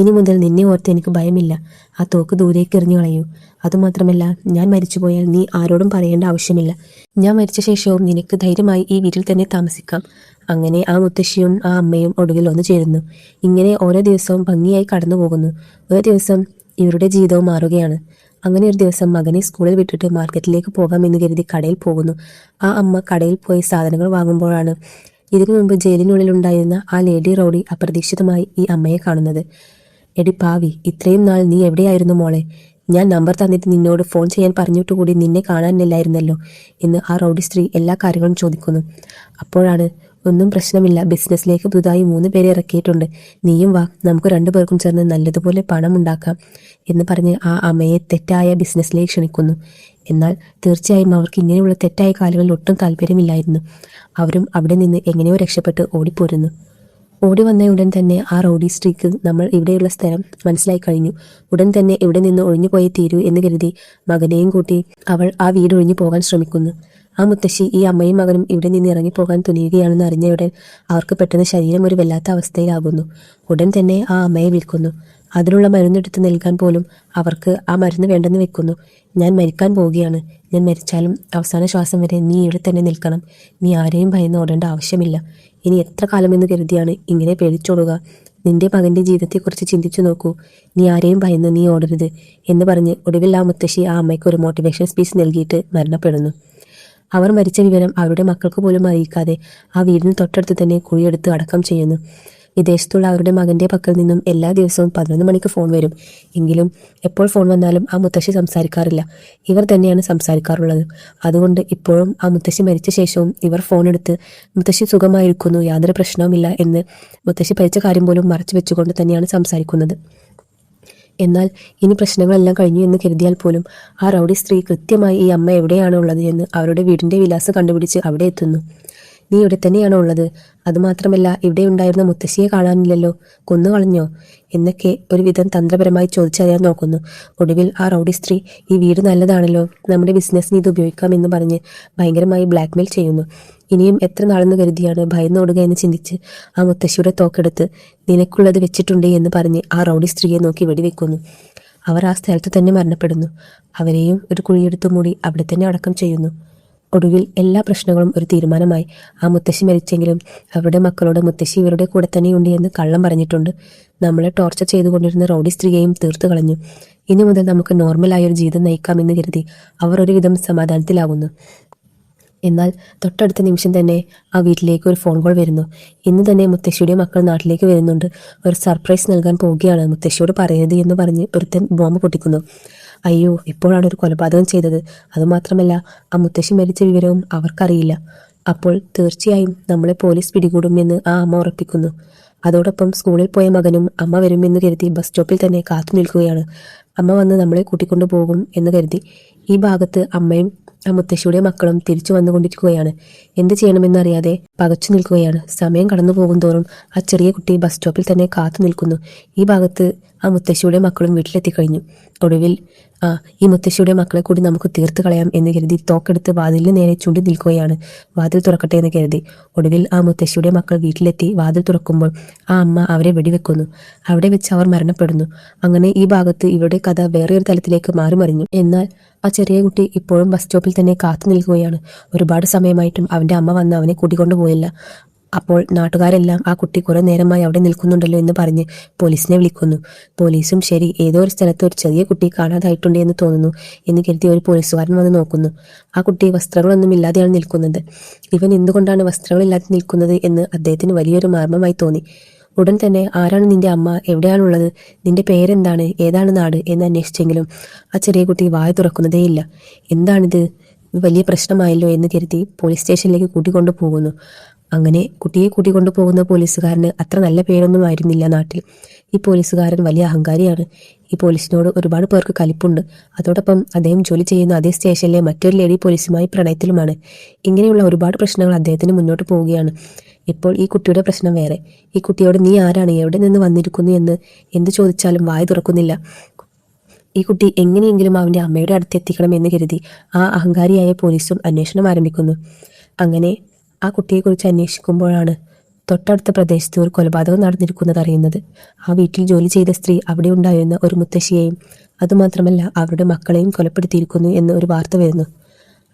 S1: ഇനി മുതൽ നിന്നെ ഓർത്ത് എനിക്ക് ഭയമില്ല. ആ തോക്ക് ദൂരേക്ക് എറിഞ്ഞു കളയൂ. അതുമാത്രമല്ല, ഞാൻ മരിച്ചുപോയാൽ നീ ആരോടും പറയേണ്ട ആവശ്യമില്ല. ഞാൻ മരിച്ച ശേഷവും നിനക്ക് ധൈര്യമായി ഈ വീട്ടിൽ തന്നെ താമസിക്കാം. അങ്ങനെ ആ മുത്തശ്ശിയും ആ അമ്മയും ഒടുവിൽ ഒന്നു ചേരുന്നു. ഇങ്ങനെ ഓരോ ദിവസവും ഭംഗിയായി കടന്നു പോകുന്നു. ഒരു ദിവസം ഇവരുടെ ജീവിതവും മാറുകയാണ്. അങ്ങനെ ഒരു ദിവസം മകനെ സ്കൂളിൽ വിട്ടിട്ട് മാർക്കറ്റിലേക്ക് പോകാമെന്ന് കരുതി കടയിൽ പോകുന്നു. ആ അമ്മ കടയിൽ പോയി സാധനങ്ങൾ വാങ്ങുമ്പോഴാണ് ഇതിനു മുമ്പ് ജയിലിനുള്ളിലുണ്ടായിരുന്ന ആ ലേഡി റൗഡി അപ്രതീക്ഷിതമായി ഈ അമ്മയെ കാണുന്നത്. എടി പാവി, ഇത്രയും നാൾ നീ എവിടെയായിരുന്നു മോളെ? ഞാൻ നമ്പർ തന്നിട്ട് നിന്നോട് ഫോൺ ചെയ്യാൻ പറഞ്ഞിട്ടുകൂടി നിന്നെ കാണാനില്ലായിരുന്നല്ലോ എന്ന് ആ റൗഡി സ്ത്രീ എല്ലാ കാര്യങ്ങളും ചോദിക്കുന്നു. അപ്പോഴാണ്, ഒന്നും പ്രശ്നമില്ല, ബിസിനസ്സിലേക്ക് പുതുതായി 3 പേരെ ഇറക്കിയിട്ടുണ്ട്, നീയും വാ, നമുക്ക് 2 പേർക്കും ചേർന്ന് നല്ലതുപോലെ പണം ഉണ്ടാക്കാം എന്ന് പറഞ്ഞ് ആ അമ്മയെ തെറ്റായ ബിസിനസ്സിലേക്ക് ക്ഷണിക്കുന്നു. എന്നാൽ തീർച്ചയായും അവർക്ക് ഇങ്ങനെയുള്ള തെറ്റായ കാര്യങ്ങളിൽ ഒട്ടും താല്പര്യമില്ലായിരുന്നു. അവരും അവിടെ നിന്ന് എങ്ങനെയോ രക്ഷപ്പെട്ട് ഓടിപ്പോരുന്നു. ഓടി വന്ന ഉടൻ തന്നെ ആ റൗഡി സ്ത്രീക്ക് നമ്മൾ ഇവിടെയുള്ള സ്ഥലം മനസ്സിലായി കഴിഞ്ഞു. ഉടൻ തന്നെ ഇവിടെ നിന്ന് ഒഴിഞ്ഞു പോയി തീരൂ എന്ന് കരുതി മകനെയും കൂട്ടി അവൾ ആ വീട് ഒഴിഞ്ഞു പോകാൻ ശ്രമിക്കുന്നു. ആ മുത്തശ്ശി ഈ അമ്മയും മകനും ഇവിടെ നിന്ന് ഇറങ്ങിപ്പോകാൻ തുനിയുകയാണെന്ന് അറിഞ്ഞയുടൻ അവർക്ക് പെട്ടെന്ന് ശരീരം ഒരു വല്ലാത്ത അവസ്ഥയിലാകുന്നു. ഉടൻ തന്നെ ആ അമ്മയെ വിളിക്കുന്നു. അതിനുള്ള മരുന്നെടുത്ത് നൽകാൻ പോലും അവർക്ക് ആ മരുന്ന് വേണ്ടെന്ന് വെക്കുന്നു. ഞാൻ മരിക്കാൻ പോവുകയാണ്, ഞാൻ മരിച്ചാലും അവസാന ശ്വാസം വരെ നീ ഇവിടെ തന്നെ നിൽക്കണം, നീ ആരെയും ഭയന്ന് ഓടേണ്ട ആവശ്യമില്ല. ഇനി എത്ര കാലമെന്ന് കരുതിയാണ് ഇങ്ങനെ പേടിച്ചോടുക? നിന്റെ മകൻ്റെ ജീവിതത്തെക്കുറിച്ച് ചിന്തിച്ചു നോക്കൂ, നീ ആരെയും ഭയന്ന് നീ ഓടരുത് എന്ന് പറഞ്ഞ് ഒടുവിൽ ആ മുത്തശ്ശി ആ അമ്മയ്ക്ക് ഒരു മോട്ടിവേഷൻ സ്പീച്ച് നൽകിയിട്ട് മരണപ്പെടുന്നു. അവർ മരിച്ച വിവരം അവരുടെ മക്കൾക്ക് പോലും അറിയിക്കാതെ ആ വീടിന് തൊട്ടടുത്ത് തന്നെ കുഴിയെടുത്ത് അടക്കം ചെയ്യുന്നു. വിദേശത്തുള്ള അവരുടെ മകൻ്റെ പക്കൽ നിന്നും എല്ലാ ദിവസവും 11 മണിക്ക് ഫോൺ വരും. എങ്കിലും എപ്പോൾ ഫോൺ വന്നാലും ആ മുത്തശ്ശി സംസാരിക്കാറില്ല, ഇവർ തന്നെയാണ് സംസാരിക്കാറുള്ളത്. അതുകൊണ്ട് ഇപ്പോഴും ആ മുത്തശ്ശി മരിച്ച ശേഷവും ഇവർ ഫോണെടുത്ത് മുത്തശ്ശി സുഖമായിരിക്കുന്നു, യാതൊരു പ്രശ്നവുമില്ല എന്ന് മുത്തശ്ശി ഭരിച്ച കാര്യം പോലും മറച്ചു വെച്ചുകൊണ്ട് തന്നെയാണ് സംസാരിക്കുന്നത്. എന്നാൽ ഇനി പ്രശ്നങ്ങളെല്ലാം കഴിഞ്ഞു എന്ന് കരുതിയാൽ പോലും ആ റൗഡി സ്ത്രീ കൃത്യമായി ഈ അമ്മ എവിടെയാണോ ഉള്ളത് എന്ന് അവരുടെ വീടിൻ്റെ വിലാസം കണ്ടുപിടിച്ച് അവിടെ എത്തുന്നു. നീ ഇവിടെ തന്നെയാണോ ഉള്ളത്? അതുമാത്രമല്ല, ഇവിടെ ഉണ്ടായിരുന്ന മുത്തശ്ശിയെ കാണാനില്ലല്ലോ, കൊന്നുകളഞ്ഞോ എന്നൊക്കെ ഒരുവിധം തന്ത്രപരമായി ചോദിച്ചറിയാൻ നോക്കുന്നു. ഒടുവിൽ ആ റൗഡി സ്ത്രീ ഈ വീട് നല്ലതാണല്ലോ, നമ്മുടെ ബിസിനസ്സിന് ഇത് ഉപയോഗിക്കാമെന്ന് പറഞ്ഞ് ഭയങ്കരമായി ബ്ലാക്ക്മെയിൽ ചെയ്യുന്നു. ഇനിയും എത്ര നാളെന്ന് കരുതിയാണ് ഭയന്നോടുക എന്ന് ചിന്തിച്ച് ആ മുത്തശ്ശിയുടെ തോക്കെടുത്ത് നിനക്കുള്ളത് വെച്ചിട്ടുണ്ട് എന്ന് പറഞ്ഞ് ആ റൗഡി സ്ത്രീയെ നോക്കി വെടിവെക്കുന്നു. അവർ ആ സ്ഥലത്ത് തന്നെ മരണപ്പെടുന്നു. അവരെയും ഒരു കുഴിയെടുത്തു മൂടി അവിടെ തന്നെ അടക്കം ചെയ്യുന്നു. ഒടുവിൽ എല്ലാ പ്രശ്നങ്ങളും ഒരു തീരുമാനമായി. ആ മുത്തശ്ശി മരിച്ചെങ്കിലും അവരുടെ മക്കളോട് മുത്തശ്ശി ഇവരുടെ കൂടെ തന്നെയുണ്ട് എന്ന് കള്ളം പറഞ്ഞിട്ടുണ്ട്. നമ്മളെ ടോർച്ചർ ചെയ്തുകൊണ്ടിരുന്ന റൗഡി സ്ത്രീയെയും തീർത്തു കളഞ്ഞു. ഇനി മുതൽ നമുക്ക് നോർമലായ ഒരു ജീവിതം നയിക്കാമെന്ന് കരുതി അവർ ഒരുവിധം സമാധാനത്തിലാകുന്നു. എന്നാൽ തൊട്ടടുത്ത നിമിഷം തന്നെ ആ വീട്ടിലേക്ക് ഒരു ഫോൺ കോൾ വരുന്നു. ഇന്ന് തന്നെ മുത്തശ്ശിയുടെ മക്കൾ നാട്ടിലേക്ക് വരുന്നുണ്ട്. ഒരു സർപ്രൈസ് നൽകാൻ പോവുകയാണ്, മുത്തശ്ശിയോട് പറയരുത് എന്ന് പറഞ്ഞ് ഒരുത്തൻ ബോംബ് പൊട്ടിക്കുന്നു. അയ്യോ, ഇപ്പോഴാണ് ഒരു കൊലപാതകം ചെയ്തത്. അതുമാത്രമല്ല, ആ മുത്തശ്ശി മരിച്ച വിവരവും അവർക്കറിയില്ല. അപ്പോൾ തീർച്ചയായും നമ്മളെ പോലീസ് പിടികൂടുമെന്ന് ആ അമ്മ ഉറപ്പിക്കുന്നു. അതോടൊപ്പം സ്കൂളിൽ പോയ മകനും അമ്മ വരുമെന്ന് കരുതി ബസ് സ്റ്റോപ്പിൽ തന്നെ കാത്തു നിൽക്കുകയാണ്. അമ്മ വന്ന് നമ്മളെ കൂട്ടിക്കൊണ്ടു പോകും എന്ന് കരുതി. ഈ ഭാഗത്ത് അമ്മയും ആ മുത്തശ്ശിയുടെ മക്കളും തിരിച്ചു വന്നുകൊണ്ടിരിക്കുകയാണ്. എന്ത് ചെയ്യണമെന്നറിയാതെ പകച്ചു നിൽക്കുകയാണ്. സമയം കടന്നു പോകും തോറും ആ ചെറിയ കുട്ടി ബസ് സ്റ്റോപ്പിൽ തന്നെ കാത്തു നിൽക്കുന്നു. ഈ ഭാഗത്ത് ആ മുത്തശ്ശിയുടെ മക്കളും വീട്ടിലെത്തിക്കഴിഞ്ഞു. ഒടുവിൽ ഈ മുത്തശ്ശിയുടെ മക്കളെ കൂടി നമുക്ക് തീർത്ത് കളയാം എന്ന് കരുതി തോക്കെടുത്ത് വാതിലിന് നേരെ ചൂണ്ടി നിൽക്കുകയാണ്. വാതിൽ തുറക്കട്ടെ എന്ന് കരുതി. ഒടുവിൽ ആ മുത്തശ്ശിയുടെ മക്കൾ വീട്ടിലെത്തി വാതിൽ തുറക്കുമ്പോൾ ആ അമ്മ അവരെ വെടിവെക്കുന്നു. അവിടെ വെച്ച് അവർ മരണപ്പെടുന്നു. അങ്ങനെ ഈ ഭാഗത്ത് ഇവരുടെ കഥ വേറെ ഒരു തലത്തിലേക്ക് മാറി മറിഞ്ഞു. എന്നാൽ ആ ചെറിയ കുട്ടി ഇപ്പോഴും ബസ് സ്റ്റോപ്പിൽ തന്നെ കാത്തു നിൽക്കുകയാണ്. ഒരുപാട് സമയമായിട്ടും അവൻ്റെ അമ്മ വന്ന് അവനെ കൂട്ടിക്കൊണ്ടുപോയില്ല. അപ്പോൾ നാട്ടുകാരെല്ലാം ആ കുട്ടി കുറെ നേരമായി അവിടെ നിൽക്കുന്നുണ്ടല്ലോ എന്ന് പറഞ്ഞ് പോലീസിനെ വിളിക്കുന്നു. പോലീസും ശരി, ഏതോ ഒരു സ്ഥലത്ത് ഒരു ചെറിയ കുട്ടി കാണാതായിട്ടുണ്ട് എന്ന് തോന്നുന്നു എന്ന് കരുതി ഒരു പോലീസുകാരൻ വന്ന് നോക്കുന്നു. ആ കുട്ടി വസ്ത്രങ്ങളൊന്നും ഇല്ലാതെയാണ് നിൽക്കുന്നത്. ഇവൻ എന്തുകൊണ്ടാണ് വസ്ത്രങ്ങളില്ലാതെ നിൽക്കുന്നത് എന്ന് അദ്ദേഹത്തിന് വലിയൊരു മർമ്മമായി തോന്നി. ഉടൻ തന്നെ ആരാണ് നിന്റെ അമ്മ, എവിടെയാണുള്ളത്, നിന്റെ പേരെന്താണ്, ഏതാണ് നാട് എന്ന് അന്വേഷിച്ചെങ്കിലും ആ ചെറിയ കുട്ടി വായ തുറക്കുന്നതേയില്ല. എന്താണിത്, വലിയ പ്രശ്നമായല്ലോ എന്ന് കരുതി പോലീസ് സ്റ്റേഷനിലേക്ക് കൂട്ടിക്കൊണ്ടു പോകുന്നു. അങ്ങനെ കുട്ടിയെ കൂട്ടിക്കൊണ്ടു പോകുന്ന പോലീസുകാരന് അത്ര നല്ല പേരൊന്നും ആയിരുന്നില്ല നാട്ടിൽ. ഈ പോലീസുകാരൻ വലിയ അഹങ്കാരിയാണ്. ഈ പോലീസിനോട് ഒരുപാട് പേർക്ക് കലിപ്പുണ്ട്. അതോടൊപ്പം അദ്ദേഹം ജോലി ചെയ്യുന്ന അതേ സ്റ്റേഷനിലെ മറ്റൊരു ലേഡി പോലീസുമായി പ്രണയത്തിലുമാണ്. ഇങ്ങനെയുള്ള ഒരുപാട് പ്രശ്നങ്ങൾ അദ്ദേഹത്തിന് മുന്നോട്ട് പോവുകയാണ്. ഇപ്പോൾ ഈ കുട്ടിയുടെ പ്രശ്നം വേറെ. ഈ കുട്ടിയോട് നീ ആരാണ്, എവിടെ നിന്ന് വന്നിരിക്കുന്നു എന്ന് എന്ത് ചോദിച്ചാലും വായ തുറക്കുന്നില്ല. ഈ കുട്ടി എങ്ങനെയെങ്കിലും അവൻ്റെ അമ്മയുടെ അടുത്ത് എത്തിക്കണം എന്ന് കരുതി ആ അഹങ്കാരിയായ പോലീസും അന്വേഷണം ആരംഭിക്കുന്നു. അങ്ങനെ ആ കുട്ടിയെക്കുറിച്ച് അന്വേഷിക്കുമ്പോഴാണ് തൊട്ടടുത്ത പ്രദേശത്ത് ഒരു കൊലപാതകം നടന്നിരിക്കുന്നത് അറിയുന്നത്. ആ വീട്ടിൽ ജോലി ചെയ്ത സ്ത്രീ അവിടെ ഉണ്ടായിരുന്ന ഒരു മുത്തശ്ശിയെയും അതുമാത്രമല്ല അവരുടെ മക്കളെയും കൊലപ്പെടുത്തിയിരിക്കുന്നു എന്ന് ഒരു വാർത്ത വരുന്നു.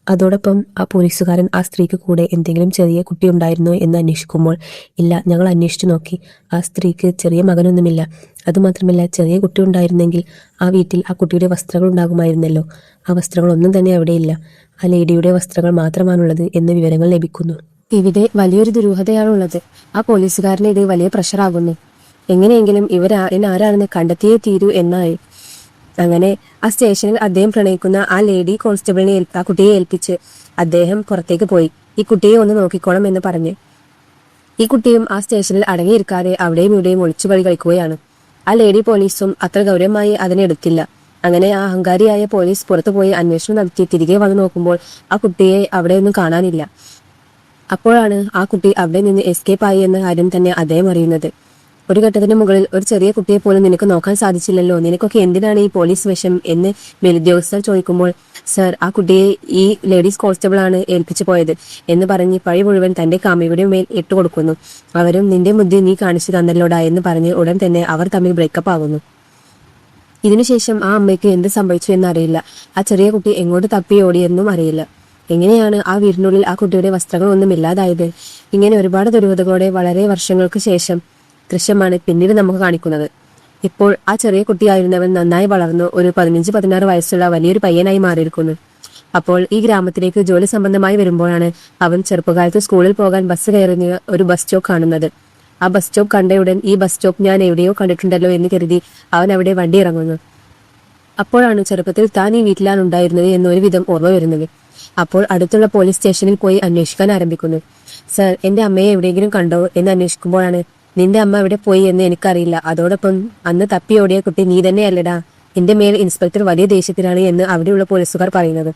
S1: അതോടൊപ്പം ആ പോലീസുകാരൻ ആ സ്ത്രീക്ക് കൂടെ എന്തെങ്കിലും ചെറിയ കുട്ടി ഉണ്ടായിരുന്നോ എന്ന് അന്വേഷിക്കുമ്പോൾ ഇല്ല, ഞങ്ങൾ അന്വേഷിച്ചു നോക്കി, ആ സ്ത്രീക്ക് ചെറിയ മകനൊന്നുമില്ല. അതുമാത്രമല്ല, ചെറിയ കുട്ടി ഉണ്ടായിരുന്നെങ്കിൽ ആ വീട്ടിൽ ആ കുട്ടിയുടെ വസ്ത്രങ്ങൾ ഉണ്ടാകുമായിരുന്നല്ലോ. ആ വസ്ത്രങ്ങളൊന്നും തന്നെ അവിടെയില്ല. ആ ലേഡിയുടെ വസ്ത്രങ്ങൾ മാത്രമാണുള്ളത് എന്ന് വിവരങ്ങൾ ലഭിക്കുന്നു. ഇവിടെ വലിയൊരു ദുരൂഹതയാണുള്ളത്. ആ പോലീസുകാരന് ഇത് വലിയ പ്രഷറാകുന്നു. എങ്ങനെയെങ്കിലും ആരാണെന്ന് കണ്ടെത്തിയേ തീരൂ എന്നായി. അങ്ങനെ ആ സ്റ്റേഷനിൽ അദ്ദേഹം പ്രണയിക്കുന്ന ആ ലേഡി കോൺസ്റ്റബിളിനെ ആ കുട്ടിയെ ഏൽപ്പിച്ച് അദ്ദേഹം പുറത്തേക്ക് പോയി. ഈ കുട്ടിയെ ഒന്ന് നോക്കിക്കോണം എന്ന് പറഞ്ഞ് ഈ കുട്ടിയും ആ സ്റ്റേഷനിൽ അടങ്ങിയിരിക്കാതെ അവിടെയും ഇവിടെയും ഒളിച്ചു കളി കളിക്കുകയാണ്. ആ ലേഡി പോലീസും അത്ര ഗൗരവമായി അതിനെടുത്തില്ല. അങ്ങനെ ആ അഹങ്കാരിയായ പോലീസ് പുറത്തുപോയി അന്വേഷണം നടത്തി തിരികെ വന്നു നോക്കുമ്പോൾ ആ കുട്ടിയെ അവിടെയൊന്നും കാണാനില്ല. അപ്പോഴാണ് ആ കുട്ടി അവിടെ നിന്ന് എസ്കേപ്പ് ആയി എന്ന കാര്യം തന്നെ അദ്ദേഹം അറിയുന്നത്. ഒരു ഘട്ടത്തിന് മുകളിൽ ഒരു ചെറിയ കുട്ടിയെ പോലും നിനക്ക് നോക്കാൻ സാധിച്ചില്ലല്ലോ, നിനക്കൊക്കെ എന്തിനാണ് ഈ പോലീസ് വേഷം എന്ന് മേലുദ്യോഗസ്ഥർ ചോദിക്കുമ്പോൾ, സർ, ആ കുട്ടിയെ ഈ ലേഡീസ് കോൺസ്റ്റബിൾ ആണ് ഏൽപ്പിച്ചു പോയത് എന്ന് പറഞ്ഞ് പഴി മുഴുവൻ തന്റെ കാമുകിയുടെ മേൽ ഇട്ടുകൊടുക്കുന്നു. അവരും നിന്റെ ബുദ്ധി നീ കാണിച്ചു തന്നല്ലോടാ എന്ന് പറഞ്ഞ് ഉടൻ തന്നെ അവർ തമ്മിൽ ബ്രേക്കപ്പ് ആകുന്നു. ഇതിനുശേഷം ആ അമ്മയ്ക്ക് എന്ത് സംഭവിച്ചു എന്നറിയില്ല. ആ ചെറിയ കുട്ടി എങ്ങോട്ട് തപ്പി ഓടിയെന്നും അറിയില്ല. എങ്ങനെയാണ് ആ വീടിനുള്ളിൽ ആ കുട്ടിയുടെ വസ്ത്രങ്ങളൊന്നും ഇല്ലാതായത്? ഇങ്ങനെ ഒരുപാട് ദുരൂഹതകളോടെ വളരെ വർഷങ്ങൾക്ക് ശേഷം ദൃശ്യമാണ് പിന്നീട് നമുക്ക് കാണിക്കുന്നത്. ഇപ്പോൾ ആ ചെറിയ കുട്ടിയായിരുന്നവൻ നന്നായി വളർന്നു ഒരു 15-16 വയസ്സുള്ള വലിയൊരു പയ്യനായി മാറിയിരിക്കുന്നു. അപ്പോൾ ഈ ഗ്രാമത്തിലേക്ക് ജോലി സംബന്ധമായി വരുമ്പോഴാണ് അവൻ ചെറുപ്പകാലത്ത് സ്കൂളിൽ പോകാൻ ബസ് കയറിയ ഒരു ബസ് സ്റ്റോപ്പ് കാണുന്നത്. ആ ബസ് സ്റ്റോപ്പ് കണ്ടയുടൻ ഈ ബസ് സ്റ്റോപ്പ് ഞാൻ എവിടെയോ കണ്ടിട്ടുണ്ടല്ലോ എന്ന് കരുതി അവൻ അവിടെ വണ്ടി ഇറങ്ങുന്നു. അപ്പോഴാണ് ചെറുപ്പത്തിൽ താൻ ഈ വീട്ടിലാണ് ഉണ്ടായിരുന്നത് എന്നൊരു വിധം ഓർമ്മ വരുന്നത്. അപ്പോൾ അടുത്തുള്ള പോലീസ് സ്റ്റേഷനിൽ പോയി അന്വേഷിക്കാൻ ആരംഭിക്കുന്നു. സർ, എന്റെ അമ്മയെ എവിടെയെങ്കിലും കണ്ടോ എന്ന് അന്വേഷിക്കുമ്പോഴാണ് നിന്റെ അമ്മ എവിടെ പോയി എന്ന് എനിക്കറിയില്ല. അതോടൊപ്പം അന്ന് തപ്പിയോടിയ കുട്ടി നീ തന്നെയല്ലടാ. എന്റെ മേൽ ഇൻസ്പെക്ടർ വലിയ ദേഷ്യത്തിലാണ് എന്ന് അവിടെയുള്ള പോലീസുകാർ പറയുന്നത്.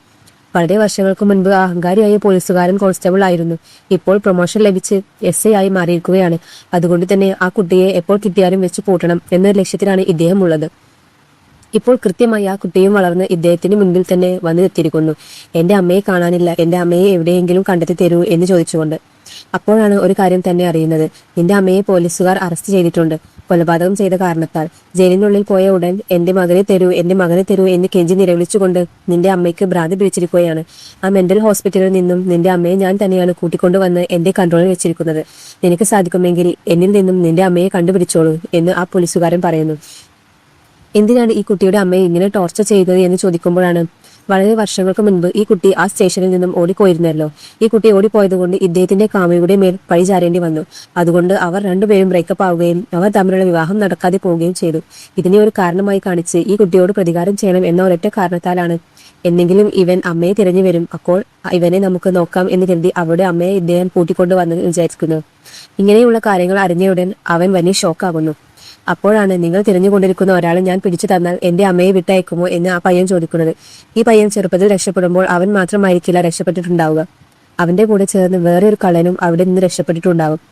S1: വളരെ വർഷങ്ങൾക്ക് മുൻപ് ആ അഹങ്കാരിയായ പോലീസുകാരൻ കോൺസ്റ്റബിൾ ആയിരുന്നു. ഇപ്പോൾ പ്രൊമോഷൻ ലഭിച്ച് SI ആയി മാറിയിരിക്കുകയാണ്. അതുകൊണ്ട് തന്നെ ആ കുട്ടിയെ എപ്പോൾ കിട്ടിയാലും വെച്ച് പൂട്ടണം എന്ന ലക്ഷ്യത്തിലാണ് ഇദ്ദേഹം ഉള്ളത്. ഇപ്പോൾ കൃത്യമായി ആ കുട്ടിയും വളർന്ന് ഇദ്ദേഹത്തിന് മുൻപിൽ തന്നെ വന്നു എത്തിയിരിക്കുന്നു. എന്റെ അമ്മയെ കാണാനില്ല, എന്റെ അമ്മയെ എവിടെയെങ്കിലും കണ്ടെത്തി തരൂ എന്ന് ചോദിച്ചുകൊണ്ട്. അപ്പോഴാണ് ഒരു കാര്യം തന്നെ അറിയുന്നത്. നിന്റെ അമ്മയെ പോലീസുകാർ അറസ്റ്റ് ചെയ്തിട്ടുണ്ട്. കൊലപാതകം ചെയ്ത കാരണത്താൽ. ജയിലിനുള്ളിൽ പോയ ഉടൻ എന്റെ മകനെ തരൂ, എന്റെ മകനെ തരൂ എന്ന് കെഞ്ചി നിലവിളിച്ചുകൊണ്ട് നിന്റെ അമ്മയ്ക്ക് ഭ്രാന്തി പിടിച്ചിരിക്കുകയാണ്. ആ മെന്റൽ ഹോസ്പിറ്റലിൽ നിന്നും നിന്റെ അമ്മയെ ഞാൻ തന്നെയാണ് കൂട്ടിക്കൊണ്ടുവന്ന് എന്റെ കൺട്രോളിൽ വെച്ചിരിക്കുന്നത്. നിനക്ക് സാധിക്കുമെങ്കിൽ എന്നിൽ നിന്നും നിന്റെ അമ്മയെ കണ്ടുപിടിച്ചോളൂ എന്ന് ആ പോലീസുകാരൻ പറയുന്നു. എന്തിനാണ് ഈ കുട്ടിയുടെ അമ്മയെ ഇങ്ങനെ ടോർച്ചർ ചെയ്തത് എന്ന് ചോദിക്കുമ്പോഴാണ്, വളരെ വർഷങ്ങൾക്ക് മുൻപ് ഈ കുട്ടി ആ സ്റ്റേഷനിൽ നിന്നും ഓടിപ്പോയിരുന്നല്ലോ. ഈ കുട്ടി ഓടിപ്പോയതുകൊണ്ട് ഇദ്ദേഹത്തിന്റെ കാമുകിയുടെ മേൽ പഴി ചാരേണ്ടി വന്നു. അതുകൊണ്ട് അവർ രണ്ടുപേരും ബ്രേക്കപ്പ് ആവുകയും അവർ തമ്മിലുള്ള വിവാഹം നടക്കാതെ പോവുകയും ചെയ്തു. ഇതിനെ ഒരു കാരണമായി കാണിച്ച് ഈ കുട്ടിയോട് പ്രതികാരം ചെയ്യണം എന്ന ഒരൊറ്റ കാരണത്താലാണ്. എന്നെങ്കിലും ഇവൻ അമ്മയെ തിരഞ്ഞു വരും, അപ്പോൾ ഇവനെ നമുക്ക് നോക്കാം എന്ന് കരുതി അവരുടെ അമ്മയെ ഇദ്ദേഹം കൂട്ടിക്കൊണ്ടു വന്ന് വിചാരിക്കുന്നു. ഇങ്ങനെയുള്ള കാര്യങ്ങൾ അറിഞ്ഞയുടൻ അവൻ വലിയ ഷോക്കാകുന്നു. അപ്പോഴാണ്, നിങ്ങൾ തിരഞ്ഞുകൊണ്ടിരിക്കുന്ന ഒരാളെ ഞാൻ പിടിച്ചു തന്നാൽ എന്റെ അമ്മയെ വിട്ടയക്കുമോ എന്ന് ആ പയ്യൻ ചോദിക്കുന്നത്. ഈ പയ്യൻ ചെറുപ്പത്തിൽ രക്ഷപ്പെടുമ്പോൾ അവൻ മാത്രമായിരിക്കില്ല രക്ഷപ്പെട്ടിട്ടുണ്ടാവുക, അവന്റെ കൂടെ ചേർന്ന് വേറെ ഒരു കള്ളനും അവിടെ നിന്ന് രക്ഷപ്പെട്ടിട്ടുണ്ടാവും.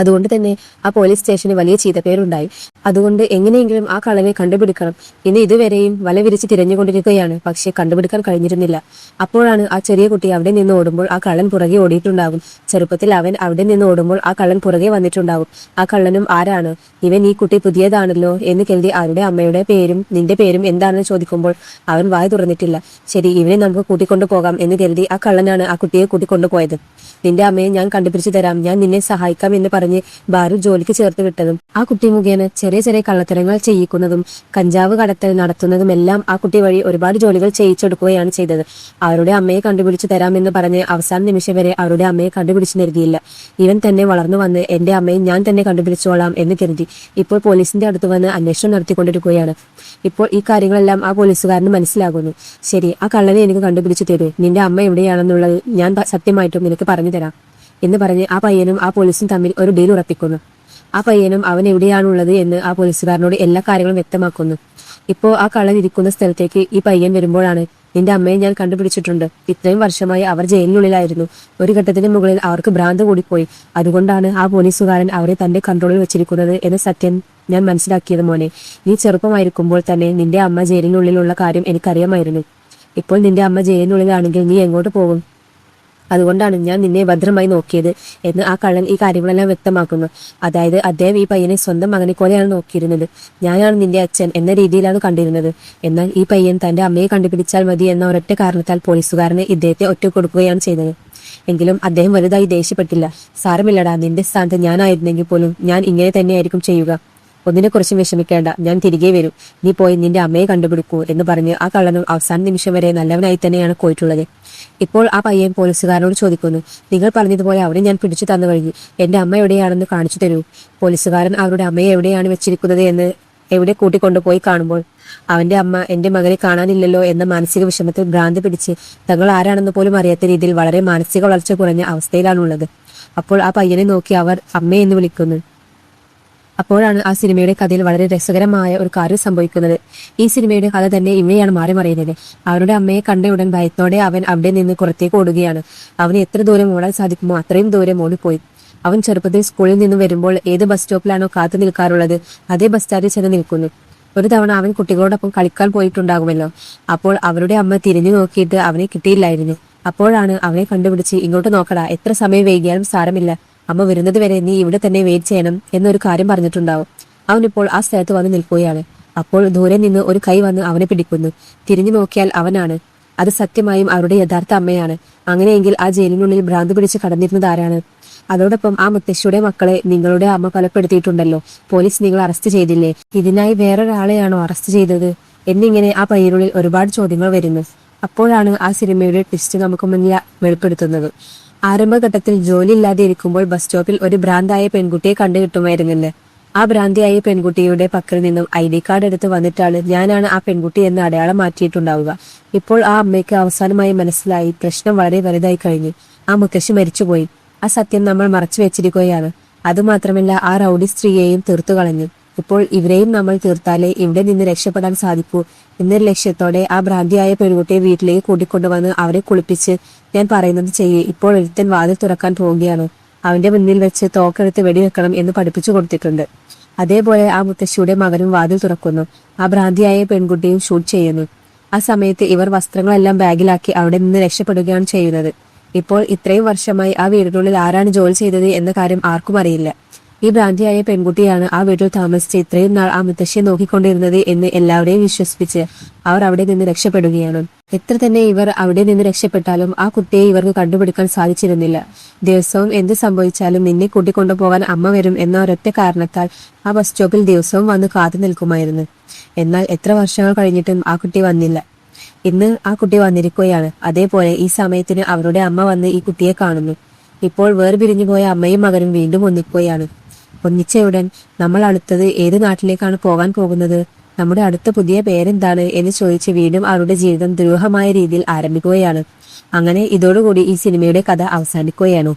S1: അതുകൊണ്ട് തന്നെ ആ പോലീസ് സ്റ്റേഷന് വലിയ ചീത്തപ്പേരുണ്ടായി. അതുകൊണ്ട് എങ്ങനെയെങ്കിലും ആ കള്ളനെ കണ്ടുപിടിക്കണം. ഇന്ന് ഇതുവരെയും വല വിരിച്ച് തിരഞ്ഞുകൊണ്ടിരിക്കുകയാണ്, പക്ഷെ കണ്ടുപിടിക്കാൻ കഴിഞ്ഞിരുന്നില്ല. അപ്പോഴാണ് ആ ചെറിയ കുട്ടി അവിടെ നിന്ന് ഓടുമ്പോൾ ആ കള്ളൻ പുറകെ ഓടിയിട്ടുണ്ടാകും. ചെറുപ്പത്തിൽ അവൻ അവിടെ നിന്ന് ഓടുമ്പോൾ ആ കള്ളൻ പുറകെ വന്നിട്ടുണ്ടാകും. ആ കള്ളനും ആരാണ്? ഇവൻ ഈ കുട്ടി പുതിയതാണല്ലോ എന്ന് കരുതി അവരുടെ അമ്മയുടെ പേരും നിന്റെ പേരും എന്താണെന്ന് ചോദിക്കുമ്പോൾ അവൻ വായ തുറന്നിട്ടില്ല. ശരി, ഇവനെ നമുക്ക് കൂട്ടിക്കൊണ്ടു പോകാം എന്ന് കരുതി ആ കള്ളനാണ് ആ കുട്ടിയെ കൂട്ടിക്കൊണ്ടുപോയത്. നിന്റെ അമ്മയെ ഞാൻ കണ്ടുപിടിച്ചു തരാം, ഞാൻ നിന്നെ സഹായിക്കാം എന്ന് പറഞ്ഞ് ബാരു ജോലിക്ക് ചേർത്ത് വിട്ടതും ആ കുട്ടി മുഖേന ചെറിയ ചെറിയ കള്ളത്തരങ്ങൾ ചെയ്യിക്കുന്നതും കഞ്ചാവ് കടത്തൽ നടത്തുന്നതുമെല്ലാം ആ കുട്ടി വഴി ഒരുപാട് ജോലികൾ ചെയ്യിച്ചെടുക്കുകയാണ് ചെയ്തത്. അവരുടെ അമ്മയെ കണ്ടുപിടിച്ചു തരാമെന്ന് പറഞ്ഞ് അവസാന നിമിഷം വരെ അവരുടെ അമ്മയെ കണ്ടുപിടിച്ചു നൽകിയില്ല. ഇവൻ തന്നെ വളർന്നു വന്ന് എന്റെ അമ്മയെ ഞാൻ തന്നെ കണ്ടുപിടിച്ചോളാം എന്ന് കരുതി ഇപ്പോൾ പോലീസിന്റെ അടുത്ത് വന്ന് അന്വേഷണം നടത്തിക്കൊണ്ടിരിക്കുകയാണ്. ഇപ്പോൾ ഈ കാര്യങ്ങളെല്ലാം ആ പോലീസുകാരന് മനസ്സിലാകുന്നു. ശരി, ആ കള്ളനെ എനിക്ക് കണ്ടുപിടിച്ചു തരൂ, നിന്റെ അമ്മ എവിടെയാണെന്നുള്ളത് ഞാൻ സത്യമായിട്ടും നിനക്ക് പറഞ്ഞു തരാം എന്ന് പറഞ്ഞ് ആ പയ്യനും ആ പോലീസും തമ്മിൽ ഒരു ഡീൽ ഉറപ്പിക്കുന്നു. ആ പയ്യനും അവൻ എവിടെയാണുള്ളത് എന്ന് ആ പോലീസുകാരനോട് എല്ലാ കാര്യങ്ങളും വ്യക്തമാക്കുന്നു. ഇപ്പോൾ ആ കള്ളൻ ഇരിക്കുന്ന സ്ഥലത്തേക്ക് ഈ പയ്യൻ വരുമ്പോഴാണ്, നിന്റെ അമ്മയെ ഞാൻ കണ്ടുപിടിച്ചിട്ടുണ്ട്. ഇത്രയും വർഷമായി അവർ ജയിലിനുള്ളിലായിരുന്നു. ഒരു ഘട്ടത്തിന് മുകളിൽ അവർക്ക് ഭ്രാന്ത് കൂടിപ്പോയി. അതുകൊണ്ടാണ് ആ പോലീസുകാരൻ അവരെ തന്റെ കൺട്രോളിൽ വെച്ചിരിക്കുന്നത് എന്ന സത്യം ഞാൻ മനസ്സിലാക്കിയത് മോനെ. നീ ചെറുപ്പമായിരിക്കുമ്പോൾ തന്നെ നിന്റെ അമ്മ ജയിലിനുള്ളിലുള്ള കാര്യം എനിക്കറിയാമായിരുന്നു. ഇപ്പോൾ നിന്റെ അമ്മ ജയിലിനുള്ളിലാണെങ്കിൽ നീ എങ്ങോട്ട് പോകും? അതുകൊണ്ടാണ് ഞാൻ നിന്നെ ഭദ്രമായി നോക്കിയത് എന്ന് ആ കള്ളൻ ഈ കാര്യങ്ങളെല്ലാം വ്യക്തമാക്കുന്നു. അതായത് അദ്ദേഹം ഈ പയ്യനെ സ്വന്തം മകനെ പോലെയാണ് നോക്കിയിരുന്നത്. ഞാനാണ് നിന്റെ അച്ഛൻ എന്ന രീതിയിലാണ് കണ്ടിരുന്നത്. എന്നാൽ ഈ പയ്യൻ തന്റെ അമ്മയെ കണ്ടുപിടിച്ചാൽ മതി എന്ന ഒരൊറ്റ കാരണത്താൽ പോലീസുകാരന് ഇദ്ദേഹത്തെ ഒറ്റ കൊടുക്കുകയാണ് ചെയ്തത്. എങ്കിലും അദ്ദേഹം വലുതായി ദേഷ്യപ്പെട്ടില്ല. സാരമില്ലടാ, നിന്റെ സ്ഥാനത്ത് ഞാനായിരുന്നെങ്കിൽ പോലും ഞാൻ ഇങ്ങനെ തന്നെയായിരിക്കും ചെയ്യുക. ഒന്നിനെക്കുറിച്ചും വിഷമിക്കേണ്ട, ഞാൻ തിരികെ വരും. നീ പോയി നിന്റെ അമ്മയെ കണ്ടുപിടിക്കൂ എന്ന് പറഞ്ഞ് ആ കള്ളനും അവസാന നിമിഷം വരെ നല്ലവനായി തന്നെയാണ് പോയിട്ടുള്ളത്. ഇപ്പോൾ ആ പയ്യൻ പോലീസുകാരനോട് ചോദിക്കുന്നു, നിങ്ങൾ പറഞ്ഞതുപോലെ അവരെ ഞാൻ പിടിച്ചു തന്നു കഴിഞ്ഞു, എന്റെ അമ്മ എവിടെയാണെന്ന് കാണിച്ചു തരൂ. പോലീസുകാരൻ അവരുടെ അമ്മയെ എവിടെയാണ് വെച്ചിരിക്കുന്നത് എന്ന് എവിടെ കൂട്ടിക്കൊണ്ടുപോയി കാണുമ്പോൾ അവന്റെ അമ്മ എന്റെ മകനെ കാണാനില്ലല്ലോ എന്ന മാനസിക വിഷമത്തിൽ ഭ്രാന്തി പിടിച്ച് തങ്ങൾ ആരാണെന്ന് പോലും അറിയാത്ത രീതിയിൽ വളരെ മാനസിക വളർച്ച കുറഞ്ഞ അവസ്ഥയിലാണുള്ളത്. അപ്പോൾ ആ പയ്യനെ നോക്കി അവർ അമ്മയെന്ന് വിളിക്കുന്നു. അപ്പോഴാണ് ആ സിനിമയുടെ കഥയിൽ വളരെ രസകരമായ ഒരു കാര്യം സംഭവിക്കുന്നത്. ഈ സിനിമയുടെ കഥ തന്നെ ഇവയാണ് മാറി മറിയുന്നത്. അവരുടെ അമ്മയെ കണ്ടയുടൻ ഭയത്തോടെ അവൻ അവിടെ നിന്ന് പുറത്തേക്ക് ഓടുകയാണ്. അവന് എത്ര ദൂരം ഓടാൻ സാധിക്കുമോ അത്രയും ദൂരം ഓടിപ്പോയി. അവൻ ചെറുപ്പത്തിൽ സ്കൂളിൽ നിന്ന് വരുമ്പോൾ ഏത് ബസ് സ്റ്റോപ്പിലാണോ കാത്തു നിൽക്കാറുള്ളത് അതേ ബസ് സ്റ്റാൻഡിൽ ചെന്ന് നിൽക്കുന്നു. ഒരു തവണ അവൻ കുട്ടികളോടൊപ്പം കളിക്കാൻ പോയിട്ടുണ്ടാകുമല്ലോ. അപ്പോൾ അവരുടെ അമ്മ തിരിഞ്ഞു നോക്കിയിട്ട് അവനെ കിട്ടിയില്ലായിരുന്നു. അപ്പോഴാണ് അവനെ കണ്ടുപിടിച്ച്, ഇങ്ങോട്ട് നോക്കടാ, എത്ര സമയം വൈകിയാലും സാരമില്ല, അമ്മ വരുന്നത് വരെ നീ ഇവിടെ തന്നെ വെയിറ്റ് ചെയ്യണം എന്നൊരു കാര്യം പറഞ്ഞിട്ടുണ്ടാവും. അവനിപ്പോൾ ആ സ്ഥലത്ത് വന്ന് നിൽക്കുകയാണ്. അപ്പോൾ ദൂരെ നിന്ന് ഒരു കൈ വന്ന് അവനെ പിടിക്കുന്നു. തിരിഞ്ഞു നോക്കിയാൽ അവനാണ്. അത് സത്യമായും അവരുടെ യഥാർത്ഥ അമ്മയാണ്. അങ്ങനെയെങ്കിൽ ആ ജയിലിനുള്ളിൽ ഭ്രാന്ത് പിടിച്ച് കടന്നിരുന്നത് ആരാണ്? അതോടൊപ്പം ആ മുത്തശ്ശിയുടെ മക്കളെ നിങ്ങളുടെ അമ്മ കൊലപ്പെടുത്തിയിട്ടുണ്ടല്ലോ, പോലീസ് നിങ്ങൾ അറസ്റ്റ് ചെയ്തില്ലേ? ഇതിനായി വേറൊരാളെയാണോ അറസ്റ്റ് ചെയ്തത് എന്നിങ്ങനെ ആ പയ്യനുള്ളിൽ ഒരുപാട് ചോദ്യങ്ങൾ വരുന്നു. അപ്പോഴാണ് ആ സിനിമയുടെ ട്വിസ്റ്റ് നമുക്ക് മുന്നിൽ വെളിപ്പെടുത്തുന്നത്. ആരംഭഘട്ടത്തിൽ ജോലി ഇല്ലാതെ ഇരിക്കുമ്പോൾ ബസ് സ്റ്റോപ്പിൽ ഒരു ഭ്രാന്തായ പെൺകുട്ടിയെ കണ്ടു കിട്ടുമായിരുന്നില്ലേ? ആ ഭ്രാന്തിയായ പെൺകുട്ടിയുടെ പക്കൽ നിന്നും ID കാർഡ് എടുത്ത് വന്നിട്ടാണ് ഞാനാണ് ആ പെൺകുട്ടി എന്ന് അടയാളം മാറ്റിയിട്ടുണ്ടാവുക. ഇപ്പോൾ ആ അമ്മയ്ക്ക് അവസാനമായി മനസ്സിലായി, പ്രശ്നം വളരെ വലുതായി കഴിഞ്ഞു. ആ മുത്തശ്ശി മരിച്ചുപോയി. ആ സത്യം നമ്മൾ മറച്ചു വെച്ചിരിക്കുകയാണ്. അതുമാത്രമല്ല, ആ റൗഡി സ്ത്രീയെയും തീർത്തു കളഞ്ഞു. ഇപ്പോൾ ഇവരെയും നമ്മൾ തീർത്താലേ ഇവിടെ നിന്ന് രക്ഷപ്പെടാൻ സാധിക്കൂ എന്നൊരു ലക്ഷ്യത്തോടെ ആ ഭ്രാന്തിയായ പെൺകുട്ടിയെ വീട്ടിലേക്ക് കൂട്ടിക്കൊണ്ടുവന്ന് അവരെ കുളിപ്പിച്ച്, ഞാൻ പറയുന്നത് ചെയ്യേ, ഇപ്പോൾ ഒരുത്തൻ വാതിൽ തുറക്കാൻ പോവുകയാണ്, അവന്റെ മുന്നിൽ വെച്ച് തോക്കെടുത്ത് വെടിവെക്കണം എന്ന് പഠിപ്പിച്ചു കൊടുത്തിട്ടുണ്ട്. അതേപോലെ ആ മുത്തശ്ശിയുടെ മകനും വാതിൽ തുറക്കുന്നു. ആ ഭ്രാന്തിയായ പെൺകുട്ടിയും ഷൂട്ട് ചെയ്യുന്നു. ആ സമയത്ത് ഇവർ വസ്ത്രങ്ങളെല്ലാം ബാഗിലാക്കി അവിടെ നിന്ന് രക്ഷപ്പെടുകയാണ് ചെയ്യുന്നത്. ഇപ്പോൾ ഇത്രയും വർഷമായി ആ വീടിനുള്ളിൽ ആരാണ് ജോലി ചെയ്തത് എന്ന കാര്യം ആർക്കും അറിയില്ല. ഈ ഭ്രാന്തിയായ പെൺകുട്ടിയാണ് ആ വീട്ടിൽ താമസിച്ച് ഇത്രയും നാൾ ആ മുത്തശ്ശിയെ നോക്കിക്കൊണ്ടിരുന്നത് എന്ന് എല്ലാവരെയും വിശ്വസിപ്പിച്ച് അവർ അവിടെ നിന്ന് രക്ഷപ്പെടുകയാണ്. എത്ര തന്നെ ഇവർ അവിടെ നിന്ന് രക്ഷപ്പെട്ടാലും ആ കുട്ടിയെ ഇവർക്ക് കണ്ടുപിടിക്കാൻ സാധിച്ചിരുന്നില്ല. ദിവസവും എന്ത് സംഭവിച്ചാലും നിന്നെ കൂട്ടിക്കൊണ്ടുപോകാൻ അമ്മ വരും എന്ന ഒരൊറ്റ കാരണത്താൽ ആ ബസ് സ്റ്റോപ്പിൽ ദിവസവും വന്ന് കാത്തു നിൽക്കുമായിരുന്നു. എന്നാൽ എത്ര വർഷങ്ങൾ കഴിഞ്ഞിട്ടും ആ കുട്ടി വന്നില്ല. ഇന്ന് ആ കുട്ടി വന്നിരിക്കുകയാണ്. അതേപോലെ ഈ സമയത്തിന് അവരുടെ അമ്മ വന്ന് ഈ കുട്ടിയെ കാണുന്നു. ഇപ്പോൾ വേർപിരിഞ്ഞു പോയ അമ്മയും മകനും വീണ്ടും ഒന്നിക്കുകയാണ്. ഒന്നിച്ചയുടൻ നമ്മൾ അടുത്തത് ഏത് നാട്ടിലേക്കാണ് പോകാൻ പോകുന്നത്, നമ്മുടെ അടുത്ത പുതിയ പേരെന്താണ് എന്ന് ചോദിച്ച് വീണ്ടും അവരുടെ ജീവിതം ദുരൂഹമായ രീതിയിൽ ആരംഭിക്കുകയാണ്. അങ്ങനെ ഇതോടുകൂടി ഈ സിനിമയുടെ കഥ അവസാനിക്കുകയാണ്.